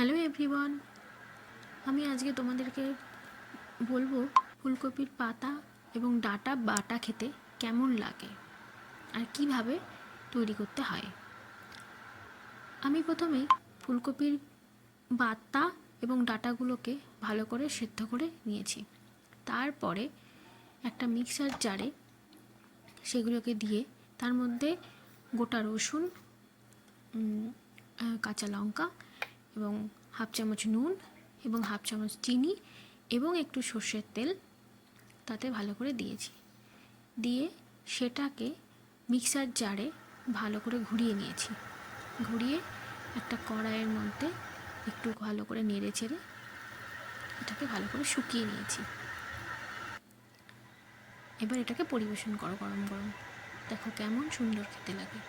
Hello everyone, আমি আজকে তোমাদেরকে বলবো ফুলকপির পাতা এবং ডাঁটা বাটা খেতে কেমন লাগে আর কিভাবে তৈরি করতে হয়। আমি প্রথমেই ফুলকপির পাতা এবং ডাঁটাগুলোকে ভালো করে সেদ্ধ করে নিয়েছি। তারপরে একটা মিক্সার জারে সেগুলোকে দিয়ে তার মধ্যে গোটা রসুন, কাঁচা লঙ্কা এবং হাফ চামচ নুন এবং হাফ চামচ চিনি এবং একটু সর্ষের তেল তাতে ভালো করে দিয়েছি। দিয়ে সেটাকে মিক্সার জারে ভালো করে ঘুরিয়ে নিয়েছি। ঘুরিয়ে একটা কড়াইয়ের মধ্যে একটু ভালো করে নেড়ে চেড়ে এটাকে ভালো করে শুকিয়ে নিয়েছি। এবার এটাকে পরিবেশন করো গরম গরম, দেখো কেমন সুন্দর খেতে লাগে।